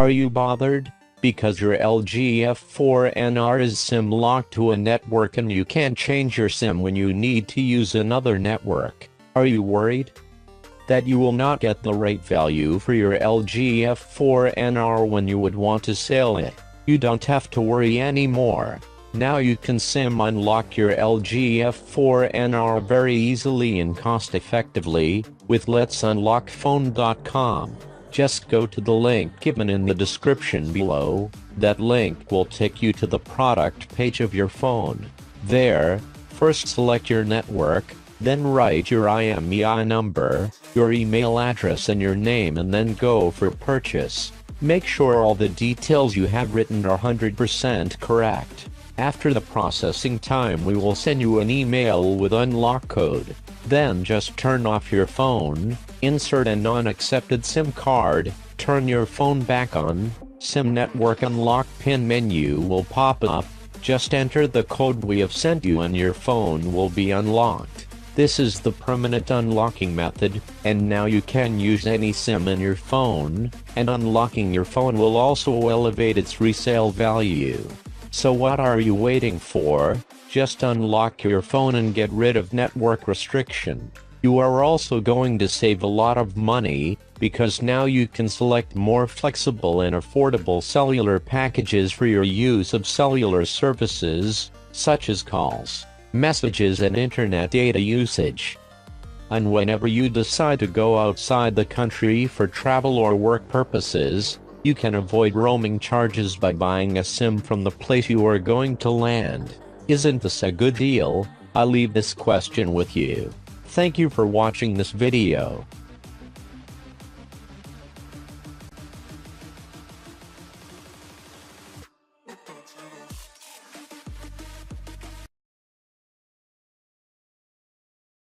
Are you bothered? Because your LG f4nr is SIM locked to a network and you can't change your SIM when you need to use another network. Are you worried that you will not get the right value for your LG f4nr when you would want to sell it? You don't have to worry anymore. Now you can SIM unlock your LG f4nr very easily and cost-effectively with letsunlockphone.com. Just go to the link given in the description below. That link will take you to the product page of your phone. There, first select your network, then write your IMEI number, your email address and your name, and then go for purchase. Make sure all the details you have written are 100% correct. After the processing time, we will send you an email with unlock code. Then just turn off your phone, insert a non-accepted SIM card, turn your phone back on, SIM network unlock pin menu will pop up, just enter the code we have sent you and your phone will be unlocked. This is the permanent unlocking method, and now you can use any SIM in your phone, and unlocking your phone will also elevate its resale value. So what are you waiting for? Just unlock your phone and get rid of network restriction. You are also going to save a lot of money, because now you can select more flexible and affordable cellular packages for your use of cellular services, such as calls, messages and internet data usage. And whenever you decide to go outside the country for travel or work purposes, you can avoid roaming charges by buying a SIM from the place you are going to land. Isn't this a good deal? I'll leave this question with you. Thank you for watching this video.